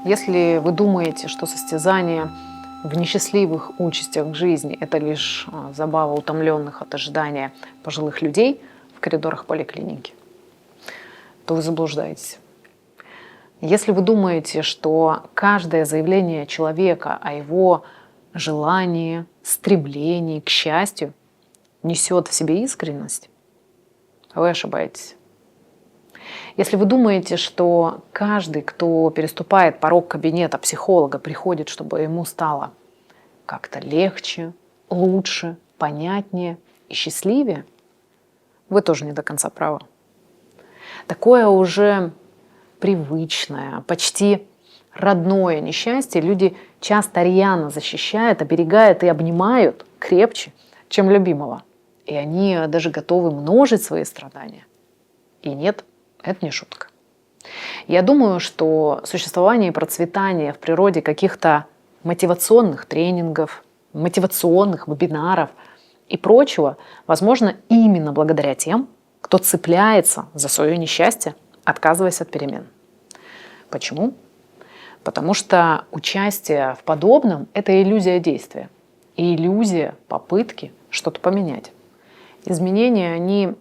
Если вы думаете, что состязание в несчастливых участях жизни – это лишь забава утомленных от ожидания пожилых людей в коридорах поликлиники, то вы заблуждаетесь. Если вы думаете, что каждое заявление человека о его желании, стремлении к счастью несет в себе искренность, вы ошибаетесь. Если вы думаете, что каждый, кто переступает порог кабинета психолога, приходит, чтобы ему стало как-то легче, лучше, понятнее и счастливее, вы тоже не до конца правы. Такое уже привычное, почти родное несчастье люди часто рьяно защищают, оберегают и обнимают крепче, чем любимого. И они даже готовы множить свои страдания. И нет, это не шутка. Я думаю, что существование и процветание в природе каких-то мотивационных тренингов, мотивационных вебинаров и прочего возможно именно благодаря тем, кто цепляется за свое несчастье, отказываясь от перемен. Почему? Потому что участие в подобном – это иллюзия действия и иллюзия попытки что-то поменять. Изменения, они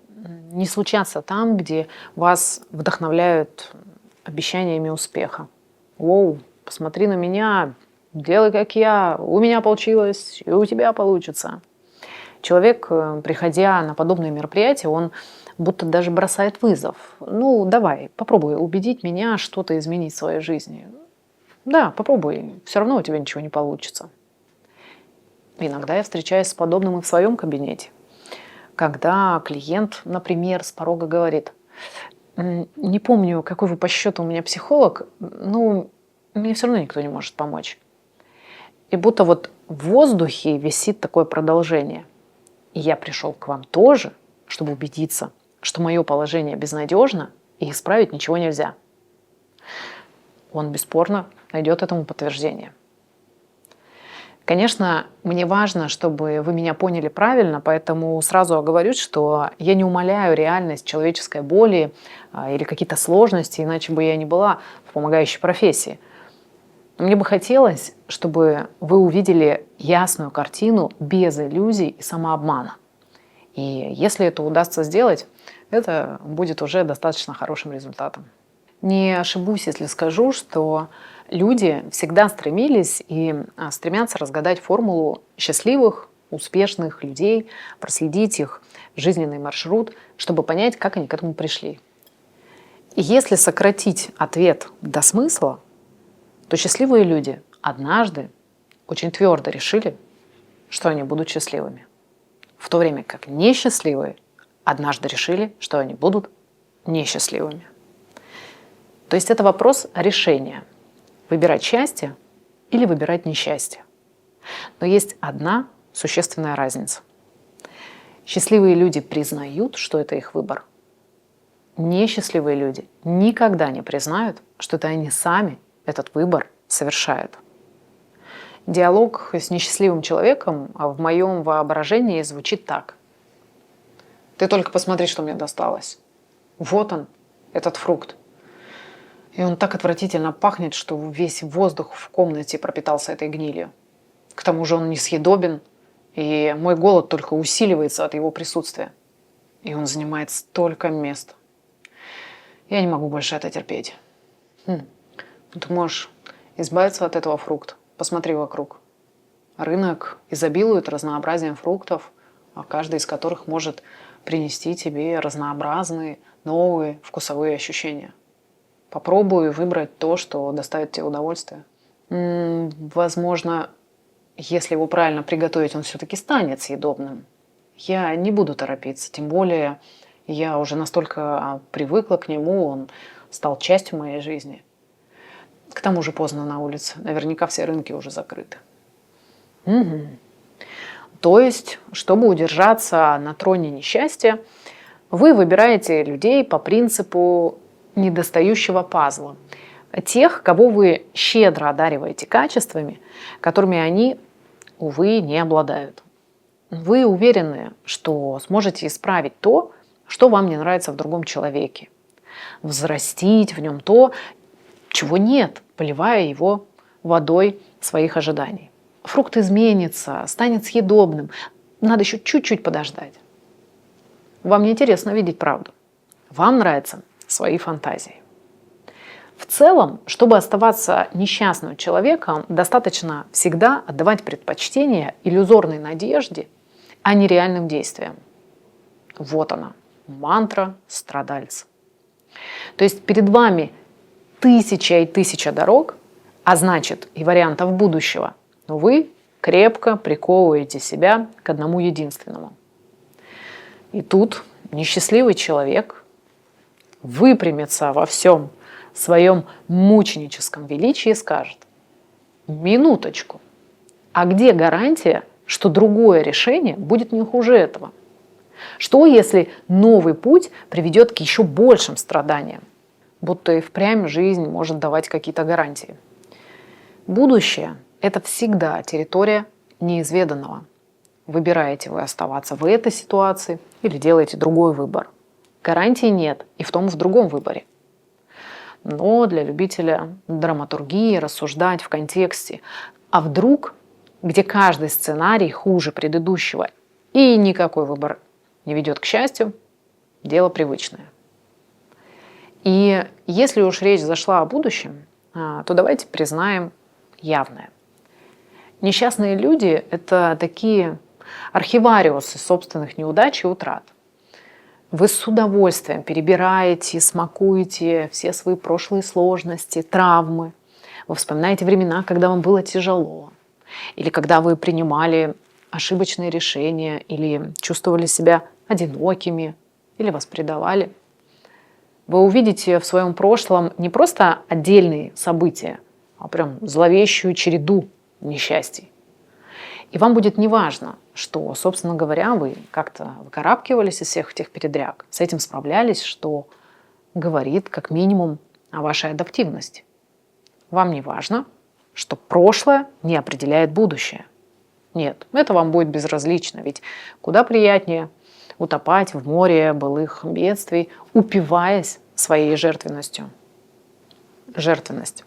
не случатся там, где вас вдохновляют обещаниями успеха. Воу, посмотри на меня, делай как я, у меня получилось, и у тебя получится. Человек, приходя на подобные мероприятия, он будто даже бросает вызов. Ну, давай, попробуй убедить меня что-то изменить в своей жизни. Да, попробуй, все равно у тебя ничего не получится. Иногда я встречаюсь с подобным и в своем кабинете. Когда клиент, например, с порога говорит: не помню, какой вы по счету у меня психолог, но мне все равно никто не может помочь. И будто вот в воздухе висит такое продолжение. И я пришел к вам тоже, чтобы убедиться, что мое положение безнадежно и исправить ничего нельзя. Он бесспорно найдет этому подтверждение. Конечно, мне важно, чтобы вы меня поняли правильно, поэтому сразу оговорюсь, что я не умаляю реальность человеческой боли или какие-то сложности, иначе бы я не была в помогающей профессии. Но мне бы хотелось, чтобы вы увидели ясную картину без иллюзий и самообмана. И если это удастся сделать, это будет уже достаточно хорошим результатом. Не ошибусь, если скажу, что люди всегда стремились и стремятся разгадать формулу счастливых, успешных людей, проследить их жизненный маршрут, чтобы понять, как они к этому пришли. И если сократить ответ до смысла, то счастливые люди однажды очень твердо решили, что они будут счастливыми. В то время как несчастливые однажды решили, что они будут несчастливыми. То есть это вопрос решения. Выбирать счастье или выбирать несчастье. Но есть одна существенная разница. Счастливые люди признают, что это их выбор. Несчастливые люди никогда не признают, что это они сами этот выбор совершают. Диалог с несчастливым человеком в моем воображении звучит так. Ты только посмотри, что мне досталось. Вот он, этот фрукт. И он так отвратительно пахнет, что весь воздух в комнате пропитался этой гнилью. К тому же он несъедобен, и мой голод только усиливается от его присутствия. И он занимает столько места. Я не могу больше это терпеть. Ты можешь избавиться от этого фрукта. Посмотри вокруг. Рынок изобилует разнообразием фруктов, каждый из которых может принести тебе разнообразные, новые вкусовые ощущения. Попробуй выбрать то, что доставит тебе удовольствие. Возможно, если его правильно приготовить, он все-таки станет съедобным. Я не буду торопиться, тем более я уже настолько привыкла к нему, он стал частью моей жизни. К тому же поздно на улице, наверняка все рынки уже закрыты. То есть, чтобы удержаться на троне несчастья, вы выбираете людей по принципу недостающего пазла. Тех, кого вы щедро одариваете качествами, которыми они, увы, не обладают. Вы уверены, что сможете исправить то, что вам не нравится в другом человеке. Взрастить в нем то, чего нет, поливая его водой своих ожиданий. Фрукт изменится, станет съедобным. Надо еще чуть-чуть подождать. Вам не интересно видеть правду. Вам нравятся свои фантазии. В целом, чтобы оставаться несчастным человеком, достаточно всегда отдавать предпочтение иллюзорной надежде, а не реальным действиям. Вот она, мантра страдальца. То есть перед вами тысяча и тысяча дорог, а значит и вариантов будущего, но вы крепко приковываете себя к одному единственному. И тут несчастливый человек выпрямится во всем своем мученическом величии и скажет: минуточку, а где гарантия, что другое решение будет не хуже этого? Что, если новый путь приведет к еще большим страданиям? Будто и впрямь жизнь может давать какие-то гарантии. Будущее – это всегда территория неизведанного. Выбираете вы оставаться в этой ситуации или делаете другой выбор. Гарантий нет и в том, и в другом выборе. Но для любителя драматургии рассуждать в контексте «а вдруг?», где каждый сценарий хуже предыдущего и никакой выбор не ведет к счастью, дело привычное. И если уж речь зашла о будущем, то давайте признаем явное. Несчастные люди – это такие архивариусы собственных неудач и утрат. Вы с удовольствием перебираете, смакуете все свои прошлые сложности, травмы. Вы вспоминаете времена, когда вам было тяжело, или когда вы принимали ошибочные решения, или чувствовали себя одинокими, или вас предавали. Вы увидите в своем прошлом не просто отдельные события, а прям зловещую череду несчастий. И вам будет неважно, что, собственно говоря, вы как-то выкарабкивались из всех этих передряг, с этим справлялись, что говорит как минимум о вашей адаптивности. Вам не важно, что прошлое не определяет будущее. Нет, это вам будет безразлично, ведь куда приятнее утопать в море былых бедствий, упиваясь своей жертвенностью. Жертвенность.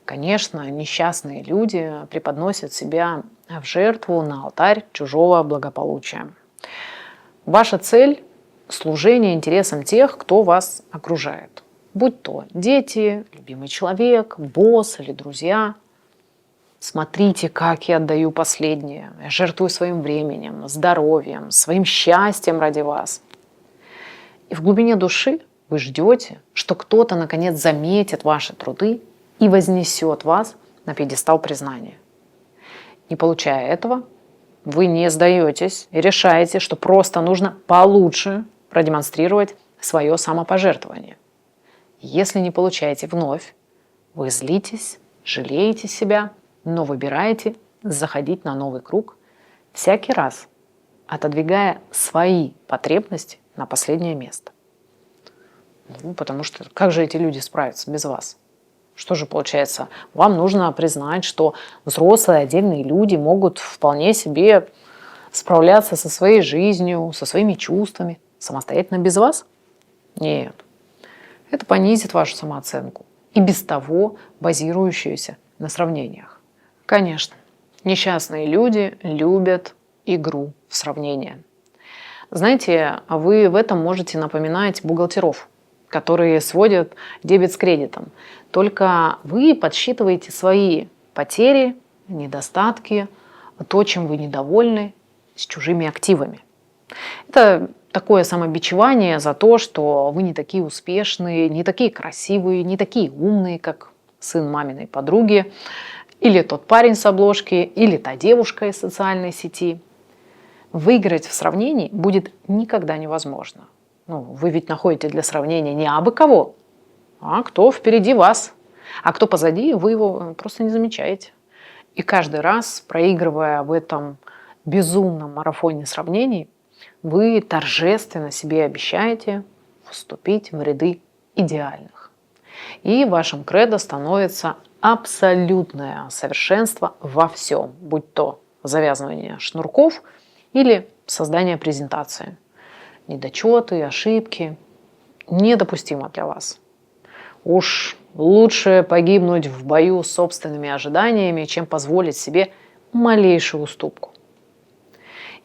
Конечно, несчастные люди преподносят себя в жертву на алтарь чужого благополучия. Ваша цель – служение интересам тех, кто вас окружает. Будь то дети, любимый человек, босс или друзья. Смотрите, как я отдаю последнее. Я жертвую своим временем, здоровьем, своим счастьем ради вас. И в глубине души вы ждете, что кто-то наконец заметит ваши труды и вознесет вас на пьедестал признания. Не получая этого, вы не сдаетесь и решаете, что просто нужно получше продемонстрировать свое самопожертвование. Если не получаете вновь, вы злитесь, жалеете себя, но выбираете заходить на новый круг, всякий раз отодвигая свои потребности на последнее место. Потому что как же эти люди справятся без вас? Что же получается? Вам нужно признать, что взрослые отдельные люди могут вполне себе справляться со своей жизнью, со своими чувствами самостоятельно без вас? Нет. Это понизит вашу самооценку, и без того базирующуюся на сравнениях. Конечно, несчастные люди любят игру в сравнения. Знаете, вы в этом можете напоминать бухгалтеров, которые сводят дебет с кредитом. Только вы подсчитываете свои потери, недостатки, то, чем вы недовольны, с чужими активами. Это такое самобичевание за то, что вы не такие успешные, не такие красивые, не такие умные, как сын маминой подруги, или тот парень с обложки, или та девушка из социальной сети. Выиграть в сравнении будет никогда невозможно. Вы ведь находите для сравнения не абы кого, а кто впереди вас. А кто позади, вы его просто не замечаете. И каждый раз, проигрывая в этом безумном марафоне сравнений, вы торжественно себе обещаете вступить в ряды идеальных. И вашим кредо становится абсолютное совершенство во всем, будь то завязывание шнурков или создание презентации. Недочеты, ошибки недопустимо для вас. Уж Лучше погибнуть в бою с собственными ожиданиями, чем позволить себе малейшую уступку.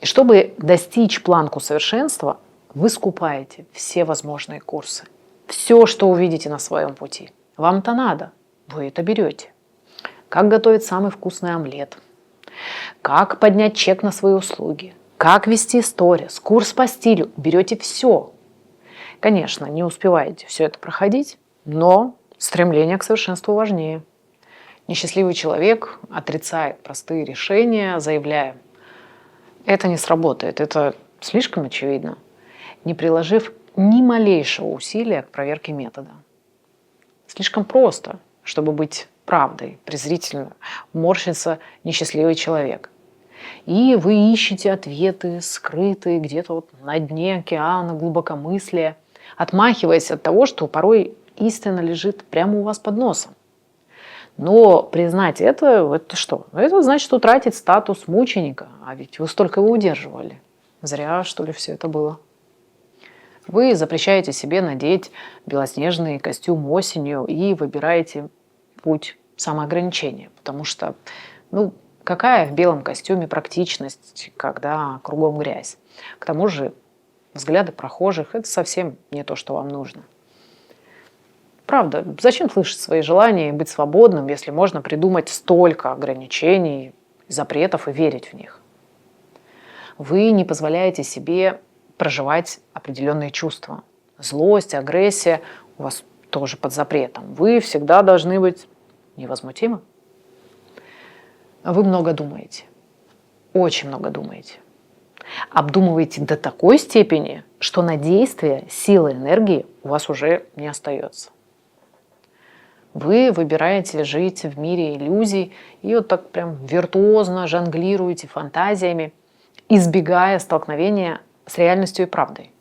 И чтобы достичь планку совершенства, вы скупаете все возможные курсы. Все, что увидите на своем пути. Вам-то надо, вы это берете. Как готовить самый вкусный омлет, как поднять чек на свои услуги, как вести сторис, курс по стилю. Берете все. Конечно, не успеваете все это проходить, но стремление к совершенству важнее. Несчастливый человек отрицает простые решения, заявляя: это не сработает, это слишком очевидно, не приложив ни малейшего усилия к проверке метода. Слишком просто, чтобы быть правдой, презрительно морщится несчастливый человек. И вы ищете ответы, скрытые где-то вот на дне океана глубокомыслия, отмахиваясь от того, что порой истина лежит прямо у вас под носом. Но признать это что? Это значит утратить статус мученика, а ведь вы столько его удерживали. Зря, что ли, все это было. Вы запрещаете себе надеть белоснежный костюм осенью и выбираете путь самоограничения, потому что, какая в белом костюме практичность, когда кругом грязь? К тому же взгляды прохожих – это совсем не то, что вам нужно. Правда, зачем слышать свои желания и быть свободным, если можно придумать столько ограничений, запретов и верить в них? Вы не позволяете себе проживать определенные чувства. Злость, агрессия у вас тоже под запретом. Вы всегда должны быть невозмутимы. Вы много думаете. Очень много думаете. Обдумываете до такой степени, что на действие силы энергии у вас уже не остается. Вы выбираете жить в мире иллюзий и вот так прям виртуозно жонглируете фантазиями, избегая столкновения с реальностью и правдой.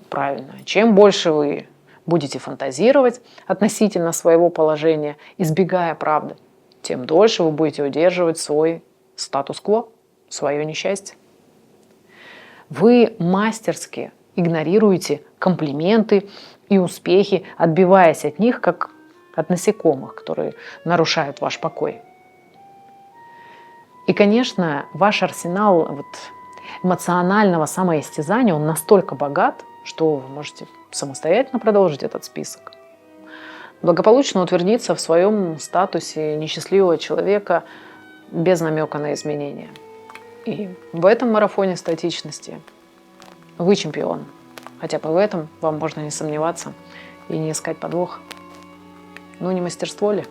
Правильно. Чем больше вы будете фантазировать относительно своего положения, избегая правды, тем дольше вы будете удерживать свой статус-кво, свое несчастье. Вы мастерски игнорируете комплименты и успехи, отбиваясь от них, как от насекомых, которые нарушают ваш покой. И, конечно, ваш арсенал эмоционального самоистязания, он настолько богат, что вы можете самостоятельно продолжить этот список. Благополучно утвердиться в своем статусе несчастливого человека без намека на изменения. И в этом марафоне статичности вы чемпион. Хотя бы в этом вам можно не сомневаться и не искать подвох. Не мастерство ли?